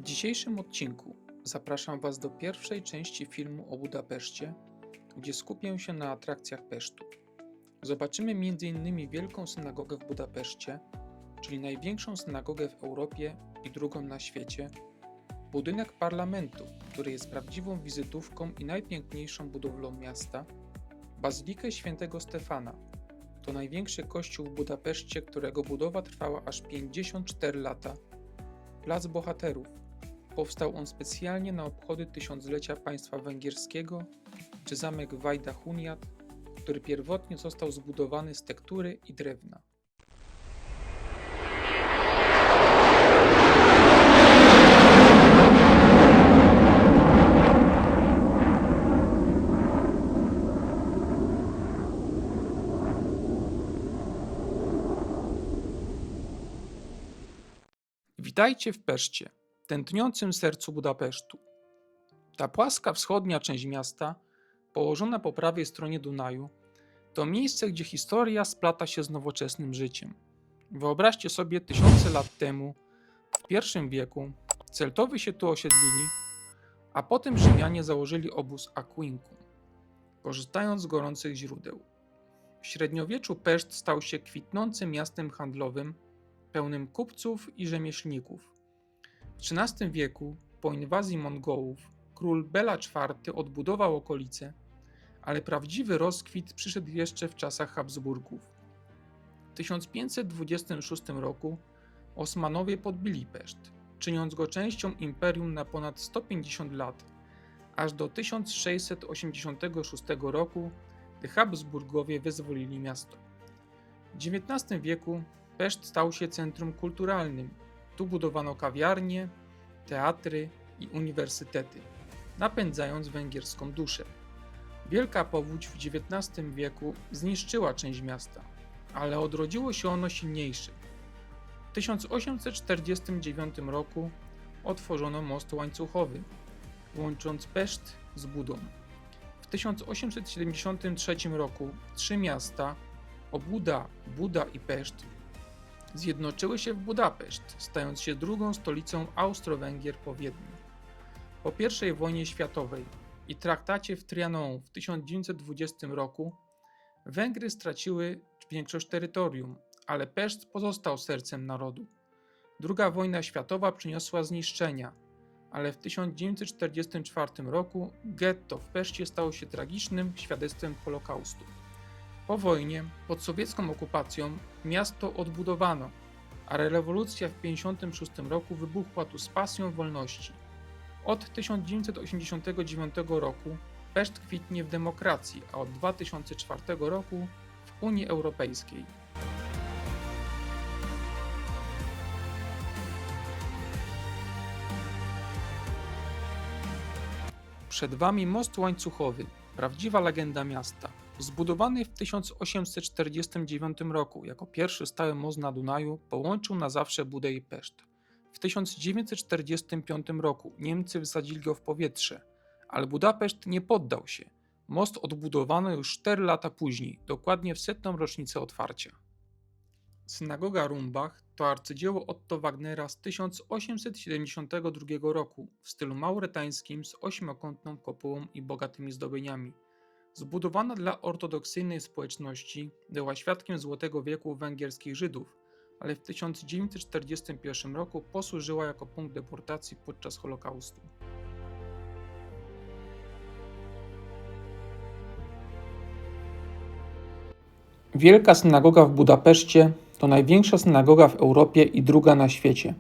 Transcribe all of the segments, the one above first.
dzisiejszym odcinku zapraszam Was do pierwszej części filmu o Budapeszcie, gdzie skupię się na atrakcjach Pesztu. Zobaczymy m.in. Wielką Synagogę w Budapeszcie, czyli największą synagogę w Europie i drugą na świecie, budynek parlamentu, który jest prawdziwą wizytówką i najpiękniejszą budowlą miasta, Bazylikę Świętego Stefana, to największy kościół w Budapeszcie, którego budowa trwała aż 54 lata, Plac Bohaterów. Powstał on specjalnie na obchody tysiąclecia państwa węgierskiego, czy zamek Wajda Hunyad, który pierwotnie został zbudowany z tektury i drewna. Witajcie w Peszcie, tętniącym sercu Budapesztu. Ta płaska wschodnia część miasta, położona po prawej stronie Dunaju, to miejsce, gdzie historia splata się z nowoczesnym życiem. Wyobraźcie sobie, tysiące lat temu, w I wieku, Celtowie się tu osiedlili, a potem Rzymianie założyli obóz Aquincum, korzystając z gorących źródeł. W średniowieczu Peszt stał się kwitnącym miastem handlowym, pełnym kupców i rzemieślników. W XIII wieku, po inwazji Mongołów, król Bela IV odbudował okolice, ale prawdziwy rozkwit przyszedł jeszcze w czasach Habsburgów. W 1526 roku Osmanowie podbili Peszt, czyniąc go częścią imperium na ponad 150 lat, aż do 1686 roku, gdy Habsburgowie wyzwolili miasto. W XIX wieku Peszt stał się centrum kulturalnym. Tu budowano kawiarnie, teatry i uniwersytety, napędzając węgierską duszę. Wielka powódź w XIX wieku zniszczyła część miasta, ale odrodziło się ono silniejsze. W 1849 roku otworzono most łańcuchowy, łącząc Peszt z Budą. W 1873 roku trzy miasta, Óbuda, Buda i Peszt, zjednoczyły się w Budapeszt, stając się drugą stolicą Austro-Węgier po Wiedniu. Po I wojnie światowej i traktacie w Trianon w 1920 roku Węgry straciły większość terytorium, ale Peszt pozostał sercem narodu. II wojna światowa przyniosła zniszczenia, ale w 1944 roku getto w Peszcie stało się tragicznym świadectwem Holokaustu. Po wojnie, pod sowiecką okupacją, miasto odbudowano, a rewolucja w 1956 roku wybuchła tu z pasją wolności. Od 1989 roku Peszt kwitnie w demokracji, a od 2004 roku w Unii Europejskiej. Przed Wami most łańcuchowy, prawdziwa legenda miasta. Zbudowany w 1849 roku jako pierwszy stały most na Dunaju, połączył na zawsze Budę i Peszt. W 1945 roku Niemcy wysadzili go w powietrze, ale Budapeszt nie poddał się. Most odbudowano już 4 lata później, dokładnie w 100. rocznicę otwarcia. Synagoga Rumbach to arcydzieło Otto Wagnera z 1872 roku w stylu mauretańskim z ośmiokątną kopułą i bogatymi zdobieniami. Zbudowana dla ortodoksyjnej społeczności, była świadkiem Złotego Wieku węgierskich Żydów, ale w 1941 roku posłużyła jako punkt deportacji podczas Holokaustu. Wielka Synagoga w Budapeszcie to największa synagoga w Europie i druga na świecie.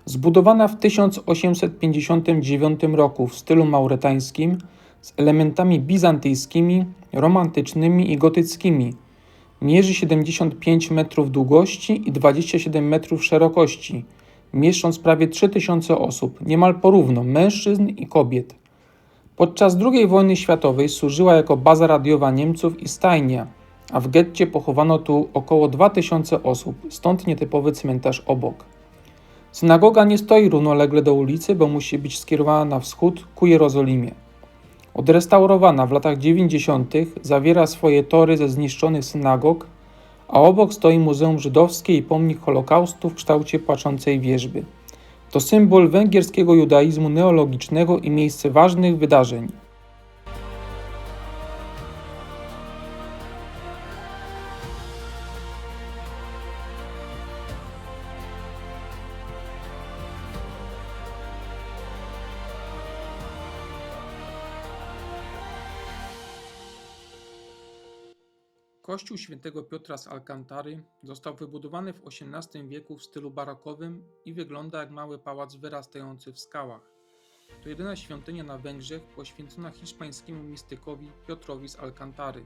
Zbudowana w 1859 roku w stylu mauretańskim, z elementami bizantyjskimi, romantycznymi i gotyckimi. Mierzy 75 metrów długości i 27 metrów szerokości, mieszcząc prawie 3000 osób, niemal porówno mężczyzn i kobiet. Podczas II wojny światowej służyła jako baza radiowa Niemców i stajnia, a w getcie pochowano tu około 2000 osób, stąd nietypowy cmentarz obok. Synagoga nie stoi równolegle do ulicy, bo musi być skierowana na wschód ku Jerozolimie. Odrestaurowana w latach 90. zawiera swoje tory ze zniszczonych synagog, a obok stoi Muzeum Żydowskie i pomnik Holokaustu w kształcie płaczącej wierzby. To symbol węgierskiego judaizmu neologicznego i miejsce ważnych wydarzeń. Kościół świętego Piotra z Alcantary został wybudowany w XVIII wieku w stylu barokowym i wygląda jak mały pałac wyrastający w skałach. To jedyna świątynia na Węgrzech poświęcona hiszpańskiemu mistykowi Piotrowi z Alcantary.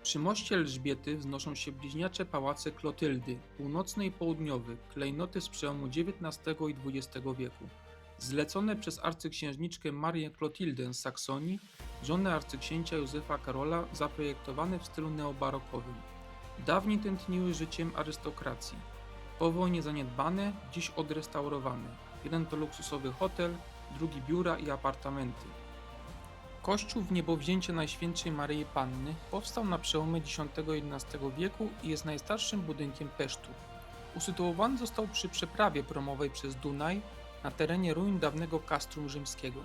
Przy moście Elżbiety wznoszą się bliźniacze pałace Klotyldy, północny i południowy, klejnoty z przełomu XIX i XX wieku, zlecone przez arcyksiężniczkę Marię Klotyldę z Saksonii, żonę arcyksięcia Józefa Karola, zaprojektowane w stylu neobarokowym. Dawniej tętniły życiem arystokracji. Po wojnie zaniedbane, dziś odrestaurowane. Jeden to luksusowy hotel, drugi biura i apartamenty. Kościół w niebowzięcie Najświętszej Maryi Panny powstał na przełomie X i XI wieku i jest najstarszym budynkiem Pesztu. Usytuowany został przy przeprawie promowej przez Dunaj na terenie ruin dawnego castrum rzymskiego.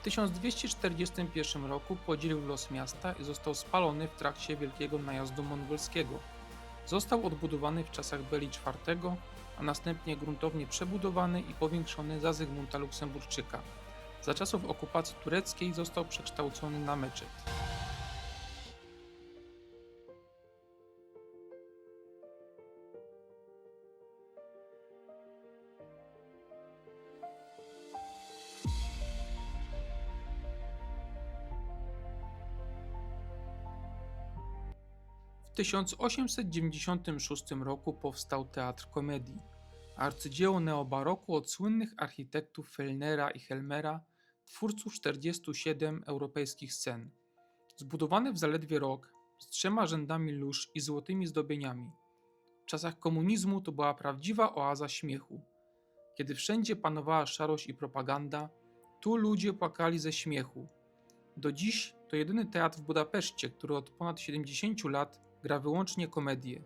W 1241 roku podzielił los miasta i został spalony w trakcie wielkiego najazdu mongolskiego. Został odbudowany w czasach Beli IV, a następnie gruntownie przebudowany i powiększony za Zygmunta Luksemburczyka. Za czasów okupacji tureckiej został przekształcony na meczet. W 1896 roku powstał Teatr Komedii, arcydzieło neobaroku od słynnych architektów Fellnera i Helmera, twórców 47 europejskich scen. Zbudowany w zaledwie rok, z 3 rzędami lóż i złotymi zdobieniami. W czasach komunizmu to była prawdziwa oaza śmiechu. Kiedy wszędzie panowała szarość i propaganda, tu ludzie płakali ze śmiechu. Do dziś to jedyny teatr w Budapeszcie, który od ponad 70 lat gra wyłącznie komedię.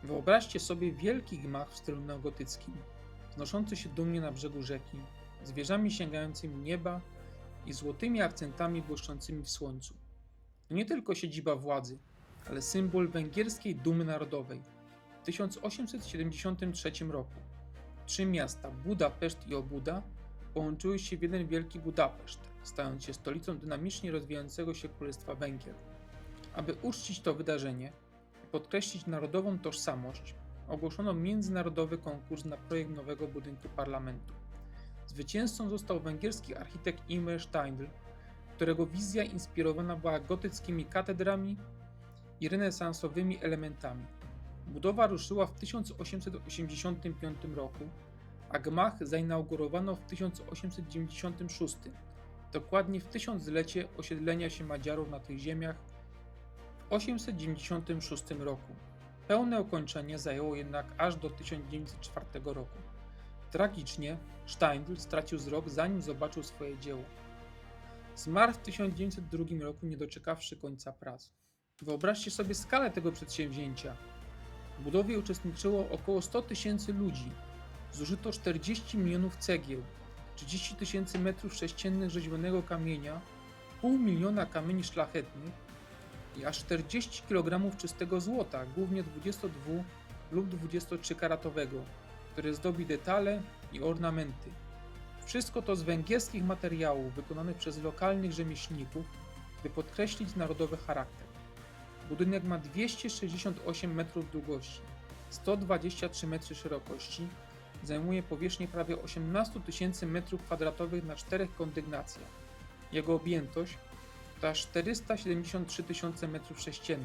Wyobraźcie sobie wielki gmach w stylu neogotyckim, wznoszący się dumnie na brzegu rzeki, z wieżami sięgającymi nieba i złotymi akcentami błyszczącymi w słońcu. To nie tylko siedziba władzy, ale symbol węgierskiej dumy narodowej. W 1873 roku 3 miasta, Budapeszt i Obuda, połączyły się w jeden wielki Budapeszt, stając się stolicą dynamicznie rozwijającego się Królestwa Węgier. Aby uczcić to wydarzenie i podkreślić narodową tożsamość, ogłoszono międzynarodowy konkurs na projekt nowego budynku parlamentu. Zwycięzcą został węgierski architekt Imre Steindl, którego wizja inspirowana była gotyckimi katedrami i renesansowymi elementami. Budowa ruszyła w 1885 roku, a gmach zainaugurowano w 1896, dokładnie w 1000-lecie osiedlenia się Madziarów na tych ziemiach w 896 roku. Pełne ukończenie zajęło jednak aż do 1904 roku. Tragicznie Steindl stracił wzrok, zanim zobaczył swoje dzieło. Zmarł w 1902 roku, nie doczekawszy końca prac. Wyobraźcie sobie skalę tego przedsięwzięcia. W budowie uczestniczyło około 100 000 ludzi. Zużyto 40 milionów cegieł, 30 000 metrów sześciennych rzeźbionego kamienia, 500 000 kamieni szlachetnych i aż 40 kg czystego złota, głównie 22 lub 23 karatowego, które zdobi detale i ornamenty. Wszystko to z węgierskich materiałów wykonanych przez lokalnych rzemieślników, by podkreślić narodowy charakter. Budynek ma 268 metrów długości, 123 metry szerokości, zajmuje powierzchnię prawie 18 000 m² na 4 kondygnacjach. Jego objętość to aż 473 000 m3.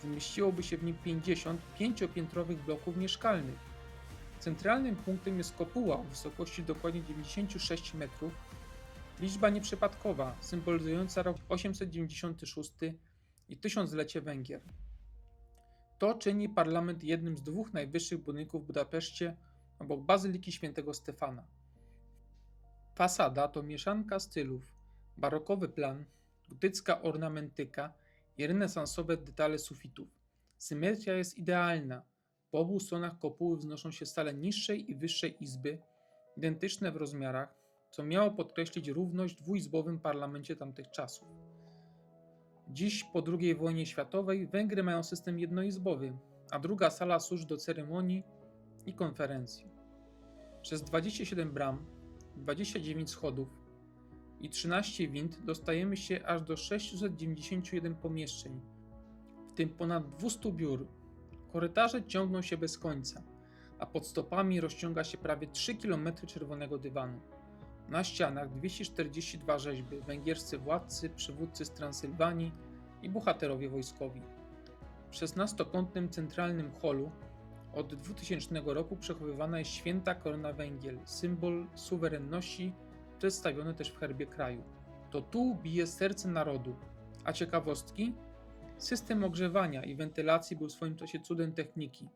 Zmieściłoby się w nim 50 pięciopiętrowych bloków mieszkalnych. Centralnym punktem jest kopuła o wysokości dokładnie 96 metrów, liczba nieprzypadkowa, symbolizująca rok 896 i tysiąclecie Węgier. To czyni parlament jednym z dwóch najwyższych budynków w Budapeszcie obok Bazyliki Świętego Stefana. Fasada to mieszanka stylów: barokowy plan, gotycka ornamentyka i renesansowe detale sufitów. Symetria jest idealna. Po obu stronach kopuły wznoszą się stale niższej i wyższej izby, identyczne w rozmiarach, co miało podkreślić równość w dwuizbowym parlamencie tamtych czasów. Dziś, po II wojnie światowej, Węgry mają system jednoizbowy, a druga sala służy do ceremonii i konferencji. Przez 27 bram, 29 schodów i 13 wind dostajemy się aż do 691 pomieszczeń, w tym ponad 200 biur. Korytarze ciągną się bez końca, a pod stopami rozciąga się prawie 3 km czerwonego dywanu. Na ścianach 242 rzeźby, węgierscy władcy, przywódcy z Transylwanii i bohaterowie wojskowi. W 16-kątnym centralnym holu od 2000 roku przechowywana jest święta korona węgiel, symbol suwerenności, przedstawiony też w herbie kraju. To tu bije serce narodu. A ciekawostki? System ogrzewania i wentylacji był w swoim czasie cudem techniki.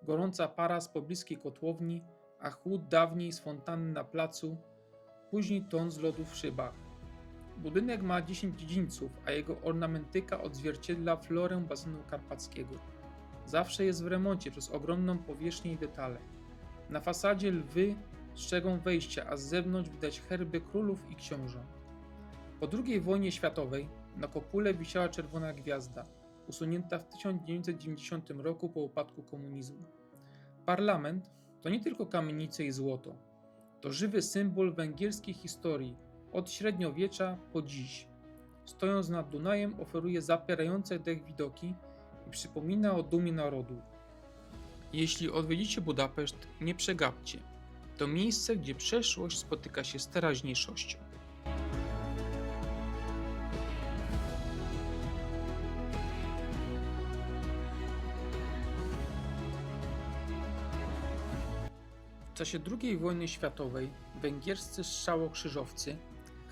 Gorąca para z pobliskiej kotłowni, a chłód dawniej z fontanny na placu, później ton z lodu w szybach. Budynek ma 10 dziedzińców, a jego ornamentyka odzwierciedla florę basenu karpackiego. Zawsze jest w remoncie przez ogromną powierzchnię i detale. Na fasadzie lwy strzegą wejścia, a z zewnątrz widać herby królów i książąt. Po II wojnie światowej na kopule wisiała czerwona gwiazda, usunięta w 1990 roku po upadku komunizmu. Parlament to nie tylko kamienice i złoto. To żywy symbol węgierskiej historii, od średniowiecza po dziś. Stojąc nad Dunajem, oferuje zapierające dech widoki i przypomina o dumie narodu. Jeśli odwiedzicie Budapeszt, nie przegapcie. To miejsce, gdzie przeszłość spotyka się z teraźniejszością. W czasie II wojny światowej węgierscy strzałokrzyżowcy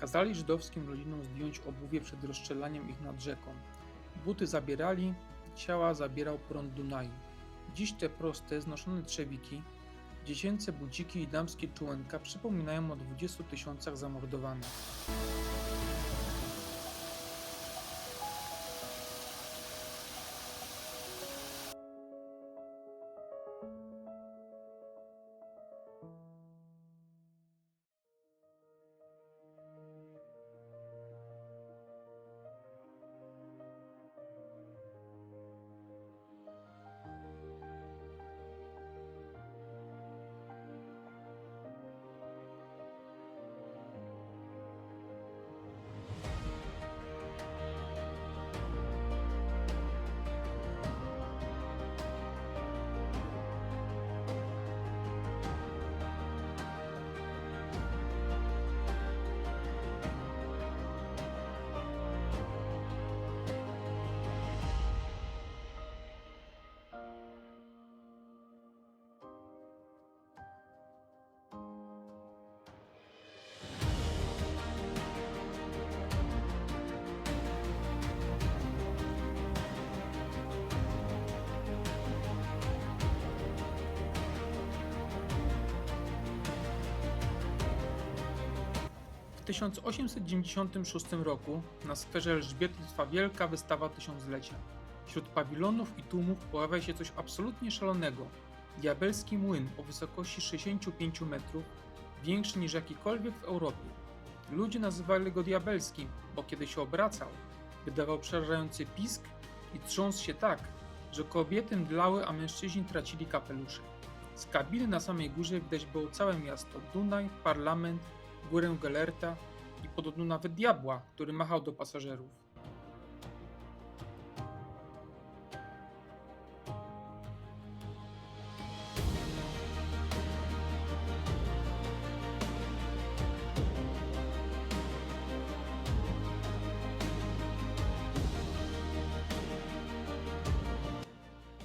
kazali żydowskim rodzinom zdjąć obuwie przed rozstrzelaniem ich nad rzeką. Buty zabierali, ciała zabierał prąd Dunaju. Dziś te proste, znoszone trzewiki, dziecięce buciki i damskie czułenka przypominają o 20 000 zamordowanych. W 1896 roku na skwerze Elżbiety trwa wielka wystawa tysiąclecia. Wśród pawilonów i tłumów pojawia się coś absolutnie szalonego. Diabelski młyn o wysokości 65 metrów, większy niż jakikolwiek w Europie. Ludzie nazywali go diabelskim, bo kiedy się obracał, wydawał przerażający pisk i trząsł się tak, że kobiety mdlały, a mężczyźni tracili kapelusze. Z kabiny na samej górze widać było całe miasto, Dunaj, parlament figurę Gellerta i podobno nawet diabła, który machał do pasażerów.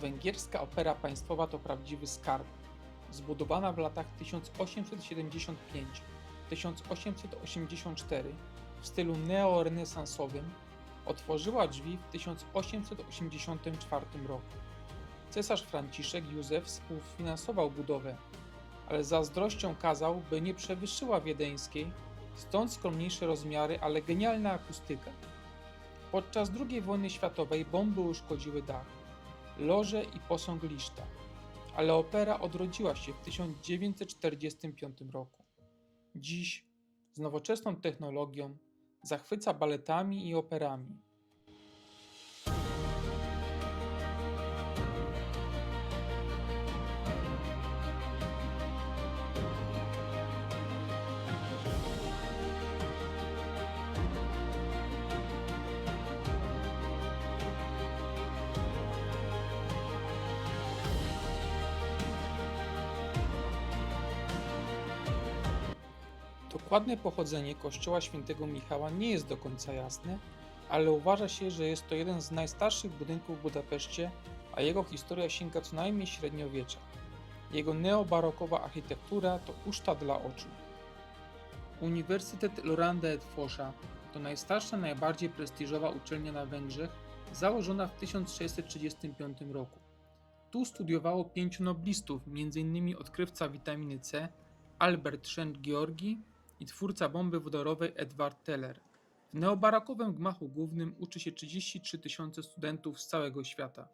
Węgierska opera państwowa to prawdziwy skarb. Zbudowana w latach 1875-1884 w stylu neorenesansowym, otworzyła drzwi w 1884 roku. Cesarz Franciszek Józef współfinansował budowę, ale zazdrością kazał, by nie przewyższyła wiedeńskiej, stąd skromniejsze rozmiary, ale genialna akustyka. Podczas II wojny światowej bomby uszkodziły dach, loże i posąg Liszta, ale opera odrodziła się w 1945 roku. Dziś, z nowoczesną technologią, zachwyca baletami i operami. Dokładne pochodzenie kościoła świętego Michała nie jest do końca jasne, ale uważa się, że jest to jeden z najstarszych budynków w Budapeszcie, a jego historia sięga co najmniej średniowiecza. Jego neobarokowa architektura to uczta dla oczu. Uniwersytet Loranda et Fosza to najstarsza, najbardziej prestiżowa uczelnia na Węgrzech, założona w 1635 roku. Tu studiowało 5 noblistów, m.in. odkrywca witaminy C Albert Szent-Georgi i twórca bomby wodorowej Edward Teller. W neobarokowym gmachu głównym uczy się 33 000 studentów z całego świata.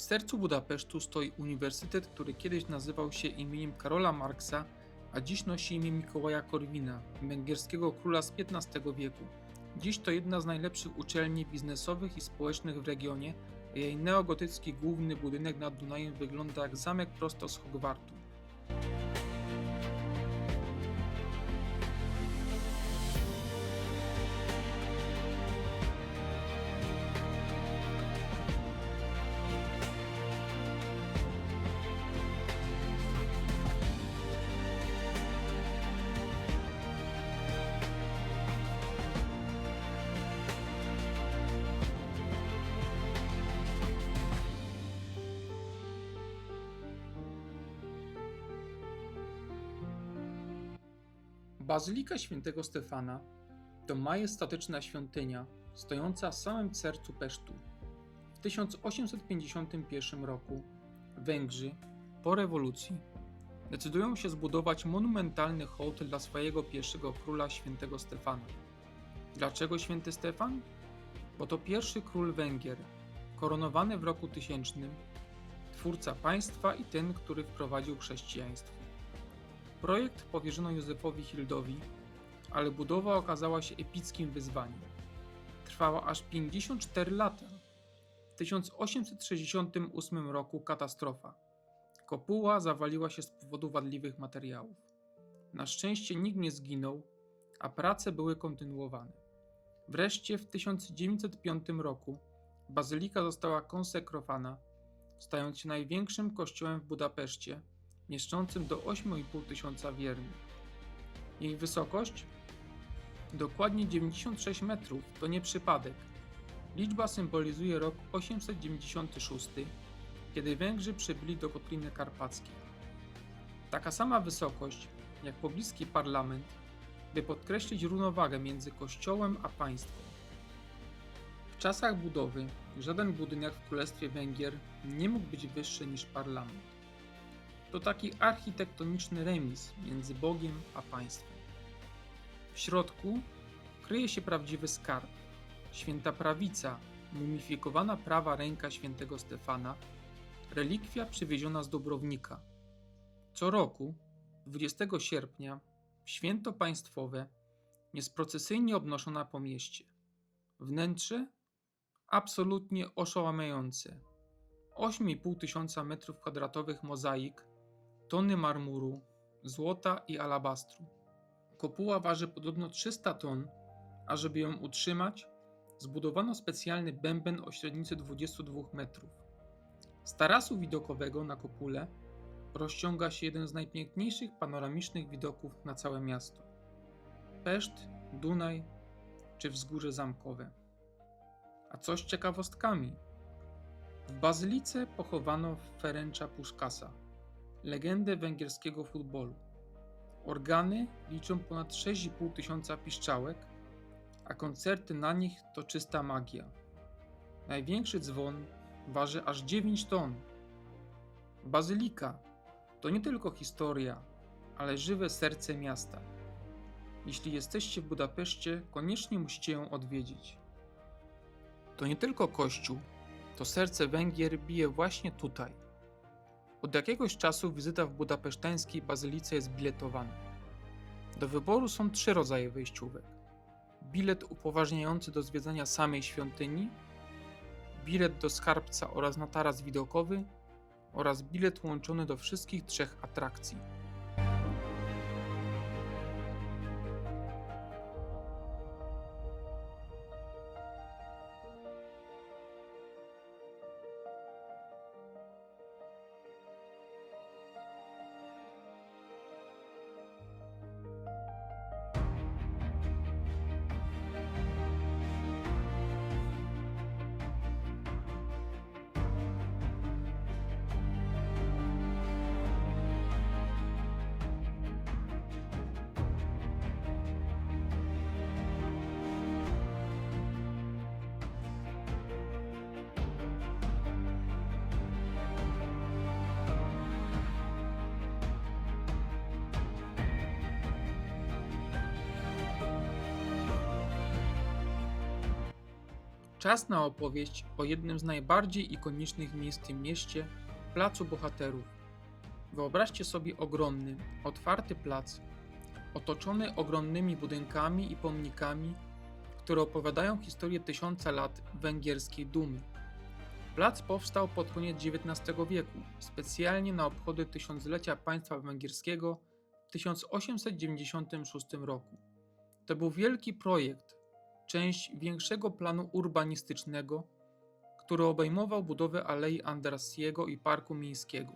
W sercu Budapesztu stoi uniwersytet, który kiedyś nazywał się imieniem Karola Marksa, a dziś nosi imię Mikołaja Korwina, węgierskiego króla z XV wieku. Dziś to jedna z najlepszych uczelni biznesowych i społecznych w regionie, a jej neogotycki główny budynek nad Dunajem wygląda jak zamek prosto z Hogwartu. Bazylika Świętego Stefana to majestatyczna świątynia stojąca w samym sercu Pesztu. W 1851 roku Węgrzy, po rewolucji, decydują się zbudować monumentalny hołd dla swojego pierwszego króla Świętego Stefana. Dlaczego Święty Stefan? Bo to pierwszy król Węgier, koronowany w roku 1000, twórca państwa i ten, który wprowadził chrześcijaństwo. Projekt powierzono Józefowi Hildowi, ale budowa okazała się epickim wyzwaniem. Trwała aż 54 lata. W 1868 roku katastrofa. Kopuła zawaliła się z powodu wadliwych materiałów. Na szczęście nikt nie zginął, a prace były kontynuowane. Wreszcie w 1905 roku bazylika została konsekrowana, stając się największym kościołem w Budapeszcie, mieszczącym do 8,5 tysiąca wiernych. Jej wysokość? Dokładnie 96 metrów, to nie przypadek. Liczba symbolizuje rok 896, kiedy Węgrzy przybyli do Kotliny Karpackiej. Taka sama wysokość, jak pobliski parlament, by podkreślić równowagę między kościołem a państwem. W czasach budowy żaden budynek w Królestwie Węgier nie mógł być wyższy niż parlament. To taki architektoniczny remis między Bogiem a państwem. W środku kryje się prawdziwy skarb, święta prawica, mumifikowana prawa ręka świętego Stefana, relikwia przywieziona z Dubrownika. Co roku, 20 sierpnia, w święto państwowe jest procesyjnie obnoszona po mieście. Wnętrze absolutnie oszałamiające. 8,5 tysiąca m2 mozaik, tony marmuru, złota i alabastru. Kopuła waży podobno 300 ton, a żeby ją utrzymać, zbudowano specjalny bęben o średnicy 22 metrów. Z tarasu widokowego na kopule rozciąga się jeden z najpiękniejszych panoramicznych widoków na całe miasto. Peszt, Dunaj czy Wzgórze Zamkowe. A co z ciekawostkami? W bazylice pochowano Ferencza Puskasa, legendę węgierskiego futbolu. Organy liczą ponad 6,5 tysiąca piszczałek, a koncerty na nich to czysta magia. Największy dzwon waży aż 9 ton. Bazylika to nie tylko historia, ale żywe serce miasta. Jeśli jesteście w Budapeszcie, koniecznie musicie ją odwiedzić. To nie tylko kościół, to serce Węgier bije właśnie tutaj. Od jakiegoś czasu wizyta w budapesztańskiej bazylice jest biletowana. Do wyboru są 3 rodzaje wejściówek. Bilet upoważniający do zwiedzania samej świątyni, bilet do skarbca oraz na taras widokowy oraz bilet łączony do wszystkich 3 atrakcji. Czas na opowieść o jednym z najbardziej ikonicznych miejsc w tym mieście, Placu Bohaterów. Wyobraźcie sobie ogromny, otwarty plac, otoczony ogromnymi budynkami i pomnikami, które opowiadają historię 1000 lat węgierskiej dumy. Plac powstał pod koniec XIX wieku, specjalnie na obchody tysiąclecia państwa węgierskiego w 1896 roku. To był wielki projekt, część większego planu urbanistycznego, który obejmował budowę Alei Andrassiego i Parku Miejskiego.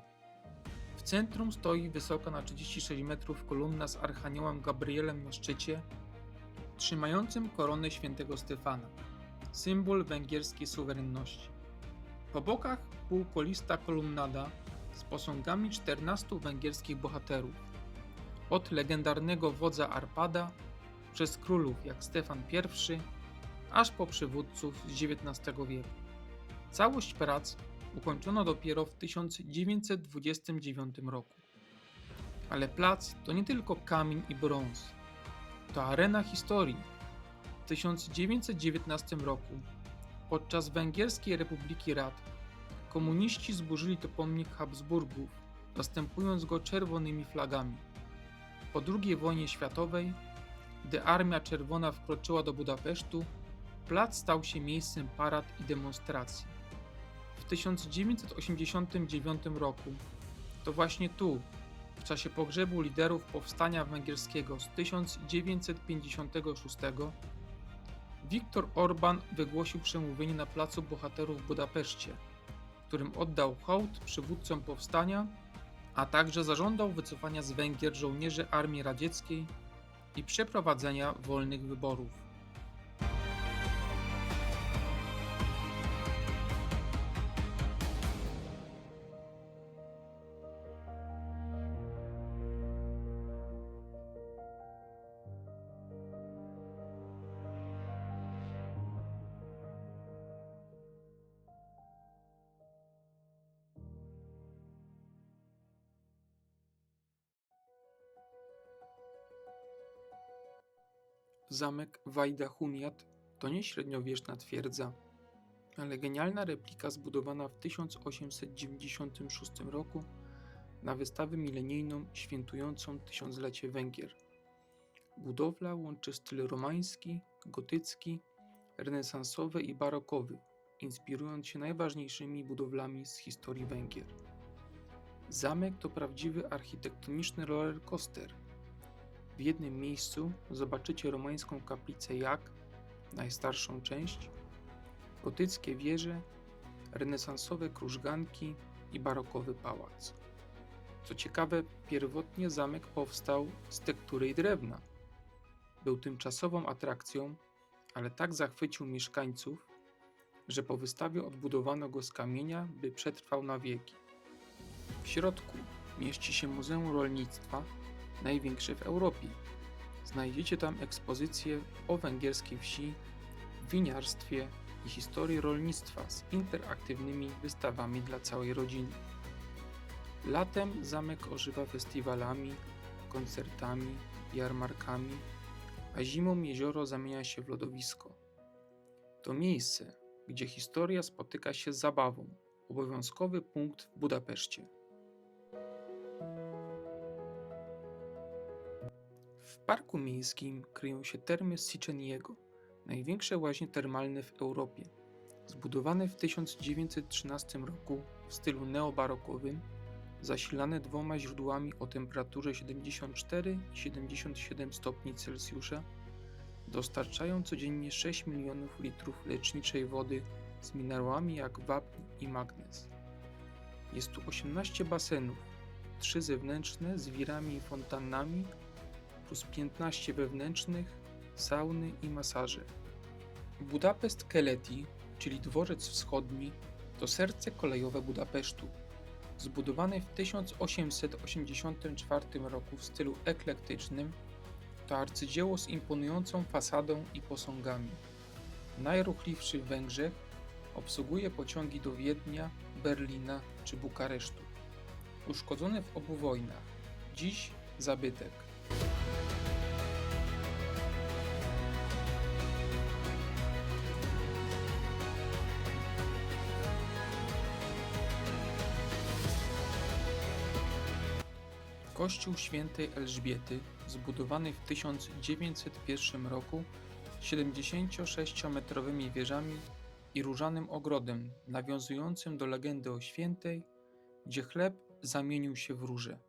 W centrum stoi wysoka na 36 metrów kolumna z Archaniołem Gabrielem na szczycie, trzymającym koronę świętego Stefana, symbol węgierskiej suwerenności. Po bokach półkolista kolumnada z posągami 14 węgierskich bohaterów, od legendarnego wodza Arpada, przez królów jak Stefan I, aż po przywódców z XIX wieku. Całość prac ukończono dopiero w 1929 roku. Ale plac to nie tylko kamień i brąz, to arena historii. W 1919 roku, podczas Węgierskiej Republiki Rad, komuniści zburzyli tu pomnik Habsburgów, zastępując go czerwonymi flagami. Po II wojnie światowej, gdy Armia Czerwona wkroczyła do Budapesztu, plac stał się miejscem parad i demonstracji. W 1989 roku to właśnie tu, w czasie pogrzebu liderów powstania węgierskiego z 1956, Viktor Orban wygłosił przemówienie na Placu Bohaterów w Budapeszcie, w którym oddał hołd przywódcom powstania, a także zażądał wycofania z Węgier żołnierzy Armii Radzieckiej i przeprowadzenia wolnych wyborów. Zamek Wajda-Hunjat to nie średniowieczna twierdza, ale genialna replika zbudowana w 1896 roku na wystawę milenijną świętującą tysiąclecie Węgier. Budowla łączy styl romański, gotycki, renesansowy i barokowy, inspirując się najważniejszymi budowlami z historii Węgier. Zamek to prawdziwy architektoniczny rollercoaster. W jednym miejscu zobaczycie romańską kaplicę Jak, najstarszą część, gotyckie wieże, renesansowe krużganki i barokowy pałac. Co ciekawe, pierwotnie zamek powstał z tektury i drewna. Był tymczasową atrakcją, ale tak zachwycił mieszkańców, że po wystawie odbudowano go z kamienia, by przetrwał na wieki. W środku mieści się Muzeum Rolnictwa, największe w Europie. Znajdziecie tam ekspozycje o węgierskiej wsi, winiarstwie i historii rolnictwa z interaktywnymi wystawami dla całej rodziny. Latem zamek ożywa festiwalami, koncertami, jarmarkami, a zimą jezioro zamienia się w lodowisko. To miejsce, gdzie historia spotyka się z zabawą, obowiązkowy punkt w Budapeszcie. W parku miejskim kryją się termy Széchenyego, największe łaźnie termalne w Europie. Zbudowane w 1913 roku w stylu neobarokowym, zasilane dwoma źródłami o temperaturze 74 i 77 stopni Celsjusza, dostarczają codziennie 6 milionów litrów leczniczej wody z minerałami jak wapń i magnez. Jest tu 18 basenów, 3 zewnętrzne z wirami i fontannami, plus 15 wewnętrznych, sauny i masaże. Budapest Keleti, czyli Dworzec Wschodni, to serce kolejowe Budapesztu. Zbudowany w 1884 roku w stylu eklektycznym, to arcydzieło z imponującą fasadą i posągami. Najruchliwszy w Węgrzech, obsługuje pociągi do Wiednia, Berlina czy Bukaresztu. Uszkodzony w obu wojnach, dziś zabytek. Kościół Świętej Elżbiety, zbudowany w 1901 roku, z 76-metrowymi wieżami i różanym ogrodem nawiązującym do legendy o świętej, gdzie chleb zamienił się w róże.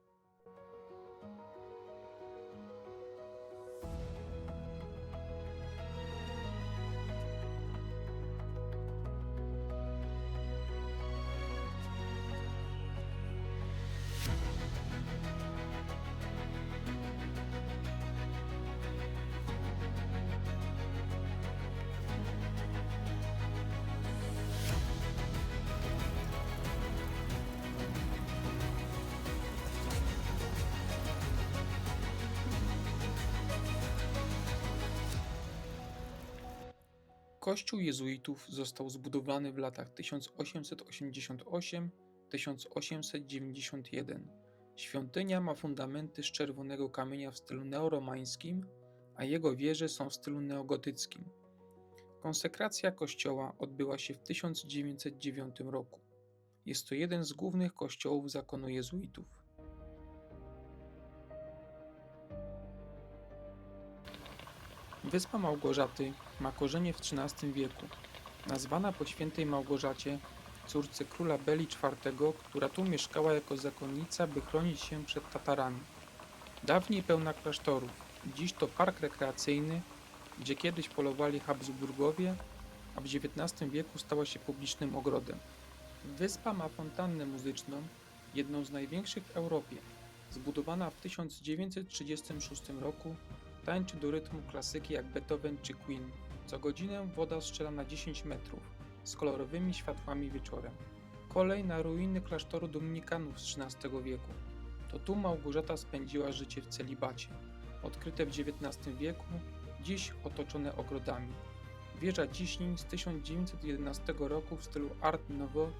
Kościół jezuitów został zbudowany w latach 1888-1891. Świątynia ma fundamenty z czerwonego kamienia w stylu neoromańskim, a jego wieże są w stylu neogotyckim. Konsekracja kościoła odbyła się w 1909 roku. Jest to jeden z głównych kościołów zakonu jezuitów. Wyspa Małgorzaty ma korzenie w XIII wieku. Nazwana po świętej Małgorzacie, córce króla Beli IV, która tu mieszkała jako zakonnica, by chronić się przed Tatarami. Dawniej pełna klasztorów, dziś to park rekreacyjny, gdzie kiedyś polowali Habsburgowie, a w XIX wieku stała się publicznym ogrodem. Wyspa ma fontannę muzyczną, jedną z największych w Europie. Zbudowana w 1936 roku, tańczy do rytmu klasyki jak Beethoven czy Queen. Co godzinę woda strzela na 10 metrów, z kolorowymi światłami wieczorem. Kolej na ruiny klasztoru dominikanów z XIII wieku. To tu Małgorzata spędziła życie w celibacie. Odkryte w XIX wieku, dziś otoczone ogrodami. Wieża ciśnień z 1911 roku w stylu Art Nouveau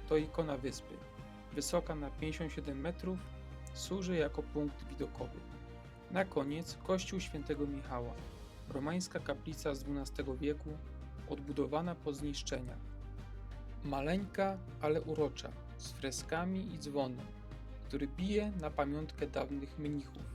to ikona wyspy. Wysoka na 57 metrów, służy jako punkt widokowy. Na koniec kościół świętego Michała. romańska kaplica z XII wieku, odbudowana po zniszczeniach. Maleńka, ale urocza, z freskami i dzwonem, który bije na pamiątkę dawnych mnichów.